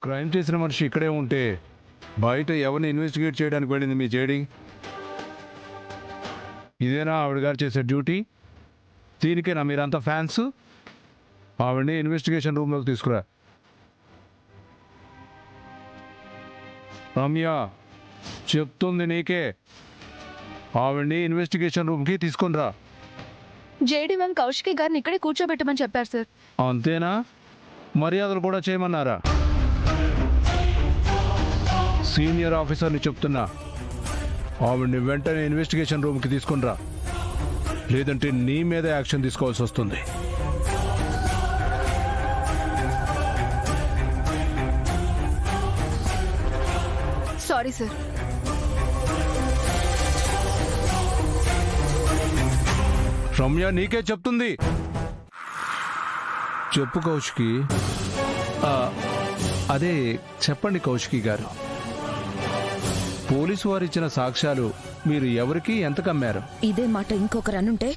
Crime చేసిన మనిషి ఇక్కడే ఉంటే బయట ఎవరిని ఇన్వెస్టిగేట్ చేయడానికి వెళ్ళింది మీ జేడి? ఇదేనా ఆవిడ గారు చేసే డ్యూటీ? దీనికేనా మీరంతా ఫ్యాన్స్? ఆవిడని ఇన్వెస్టిగేషన్ రూమ్లోకి తీసుకురా. రమ్య, చెప్తుంది నీకే. ఆవిడ్ని ఇన్వెస్టిగేషన్ రూమ్కి తీసుకుని రా. జేడీ మ్యామ్ కౌశికి గారిని ఇక్కడే కూర్చోబెట్టమని చెప్పారు సార్. అంతేనా? మర్యాదలు కూడా చేయమన్నారా? సీనియర్ ఆఫీసర్ని చెప్తున్నా, ఆవిడ్ని వెంటనే ఇన్వెస్టిగేషన్ రూమ్కి తీసుకుని రా, లేదంటే నీ మీద యాక్షన్ తీసుకోవాల్సి వస్తుంది. Sorry sir. రమ్య నీకే చెప్తుంది. చెప్పు కౌశికి. అదే చెప్పండి కౌశికి గారు, పోలీసు వారు ఇచ్చిన సాక్ష్యాలు మీరు ఎవరికి ఎంత కమ్మారు? ఇదే మాట ఇంకొకరు అనుంటే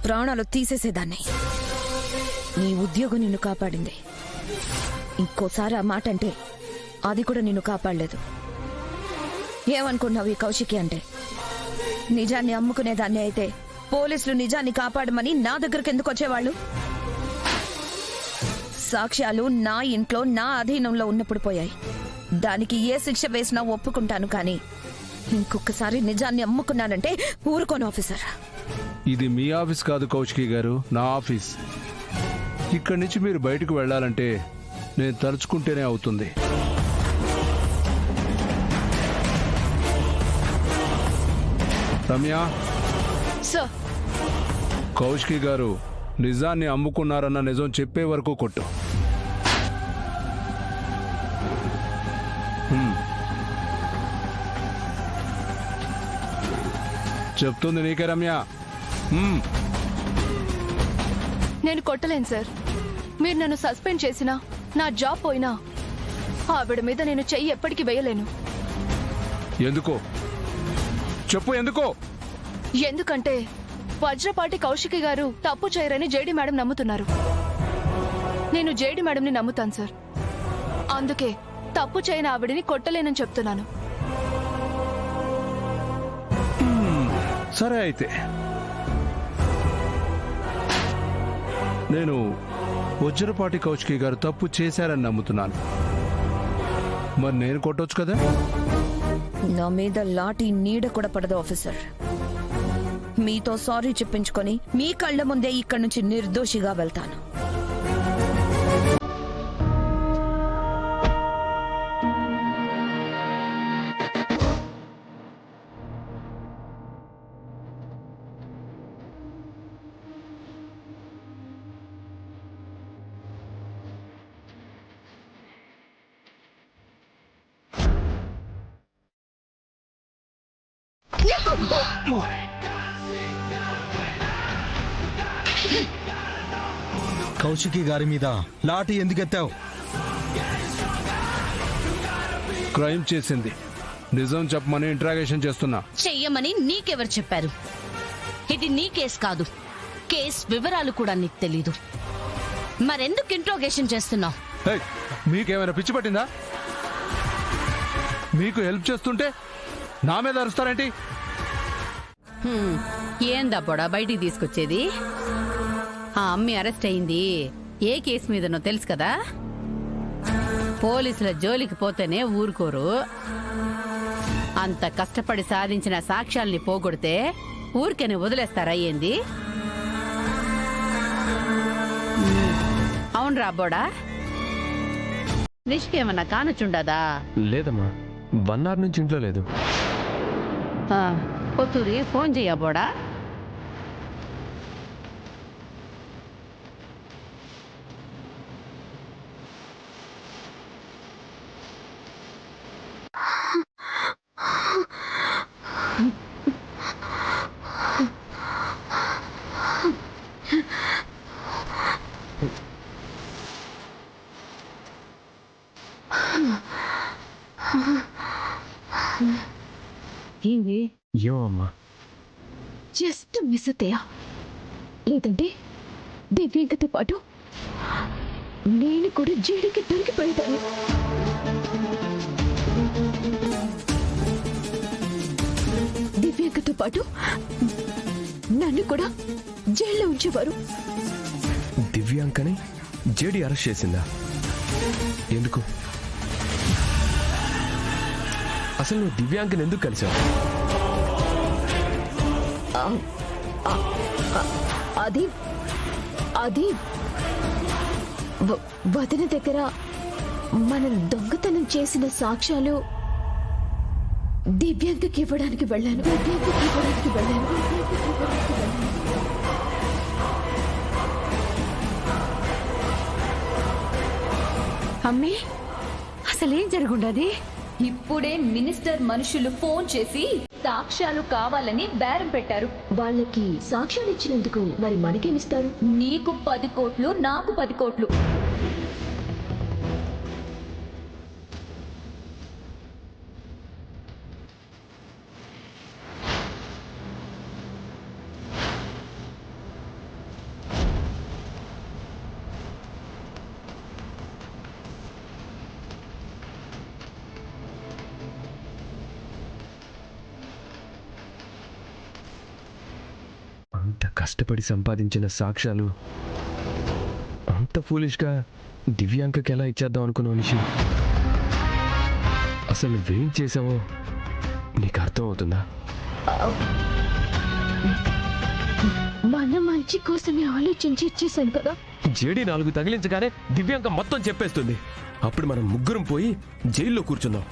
ప్రాణాలు తీసేసేదాన్ని. నీ ఉద్యోగం నిన్ను కాపాడింది. ఇంకోసారి ఆ మాట అంటే అది కూడా నిన్ను కాపాడలేదు. ఏమనుకున్నావు ఈ కౌశికి అంటే? నిజాన్ని అమ్ముకునేదాన్ని అయితే పోలీసులు నిజాన్ని కాపాడమని నా దగ్గరకు ఎందుకు వచ్చేవాళ్ళు? సాక్ష్యాలు నా ఇంట్లో నా అధీనంలో ఉన్నప్పుడు పోయాయి. దానికి ఏ శిక్ష వేసినా ఒప్పుకుంటాను, కానీ ఇంకొకసారి నిజాన్ని అమ్ముకున్నానంటే ఊరుకోను ఆఫీసర్. ఇది మీ ఆఫీస్ కాదు కౌశికి గారు, నా ఆఫీస్. ఇక్కడి నుంచి మీరు బయటకు వెళ్ళాలంటే నేను తలుచుకుంటేనే అవుతుంది. రమ్య, సార్. కౌశికి గారు నిజాన్ని అమ్ముకున్నారన్న నిజం చెప్పే వరకు కొట్టు. చెప్తుంది నీకే రమ్య. నేను కొట్టలేను సార్. మీరు నన్ను సస్పెండ్ చేసినా, నా జాబ్ పోయినా ఆవిడ మీద నేను చెయ్యి ఎప్పటికీ వేయలేను. ఎందుకో చెప్పు, ఎందుకో? ఎందుకంటే వజ్రపాటి కౌశికి గారు తప్పు చేయరని జేడీ మేడం నమ్ముతున్నారు. నేను జేడీ మేడంని నమ్ముతాను సార్. అందుకే తప్పు చేయని ఆవిడిని కొట్టలేనని చెప్తున్నాను. సరే, అయితే నేను వజ్రపాటి కౌశికి గారు తప్పు చేశారని నమ్ముతున్నాను. మరి నేను కొట్టొచ్చు కదా? నా మీద లాఠీ నీడ కూడా పడదు ఆఫీసర్. మీతో సారీ చెప్పించుకొని మీ కళ్ళ ముందే ఇక్కడి నుంచి నిర్దోషిగా వెళ్తాను. కౌశికి గారి మీద లాఠీ ఎందుకెత్తావు? క్రైమ్ చేసింది నిజం చెప్పమని ఇంట్రాగేషన్ చేస్తున్నా. చెయ్యమని నీకెవరు చెప్పారు? ఇది నీ కేసు కాదు. కేసు వివరాలు కూడా నీకు తెలీదు. మరెందుకు ఇంట్రాగేషన్ చేస్తున్నావు? మీకేమైనా పిచ్చి పట్టిందా? మీకు హెల్ప్ చేస్తుంటే నా మీద అరుస్తారేంటి? ఏందబ్బోడా బయటికి తీసుకొచ్చేది? ఆ అమ్మి అరెస్ట్ అయింది ఏ కేసు మీదనో తెలుసు కదా. పోలీసుల జోలికి పోతేనే ఊరుకోరు. అంత కష్టపడి సాధించిన సాక్ష్యాల్ని పోగొడితే ఊరికనే వదిలేస్తారా ఏంది? అవును రాబోడా, నిష్కేమన్నా కానచుండదా? లేదమ్మా, 1 hour నుంచి ఇంట్లో లేదు. కొత్తూరి ఫోన్ చెయ్యబోడా. ఏంది? ఏమమ్మా? జస్ట్ మిస్ అత్తయ్యా, లేదంటే దివ్యాంకతో పాటు నేను కూడా జేడీకి దొరికిపోయేదాన్ని. దివ్యాంకతో పాటు నన్ను కూడా జైల్లో ఉంచేవారు. దివ్యాంకని జేడీ అరెస్ట్ చేసిందా? ఎందుకు? అసలు నువ్వు దివ్యాంకని ఎందుకు కలిసావు? అది అది వదిన దగ్గర మనం దొంగతనం చేసిన సాక్ష్యాలు దివ్యాంకకి ఇవ్వడానికి వెళ్ళాను. అమ్మే అసలేం జరుగుండది? ఇప్పుడే మినిస్టర్ మనుషులు ఫోన్ చేసి సాక్ష్యాలు కావాలని బేరం పెట్టారు. వాళ్ళకి సాక్ష్యాలు ఇచ్చినందుకు మరి మనకేమిస్తారు? నీకు 10 కోట్లు, నాకు 10 కోట్లు. అంత కష్టపడి సంపాదించిన సాక్ష్యాలు అంత ఫూలిష్గా దివ్యాంకకి ఎలా ఇచ్చేద్దాం అనుకున్నావు నిషి? అసలు నువ్వేం చేసావో నీకు అర్థం అవుతుందా? మన మంచి కోసమే ఆలోచించి ఇచ్చేసాను కదా. జేడీ 4 తగిలించగానే దివ్యాంక మొత్తం చెప్పేస్తుంది. అప్పుడు మనం ముగ్గురం పోయి జైల్లో కూర్చుందాం.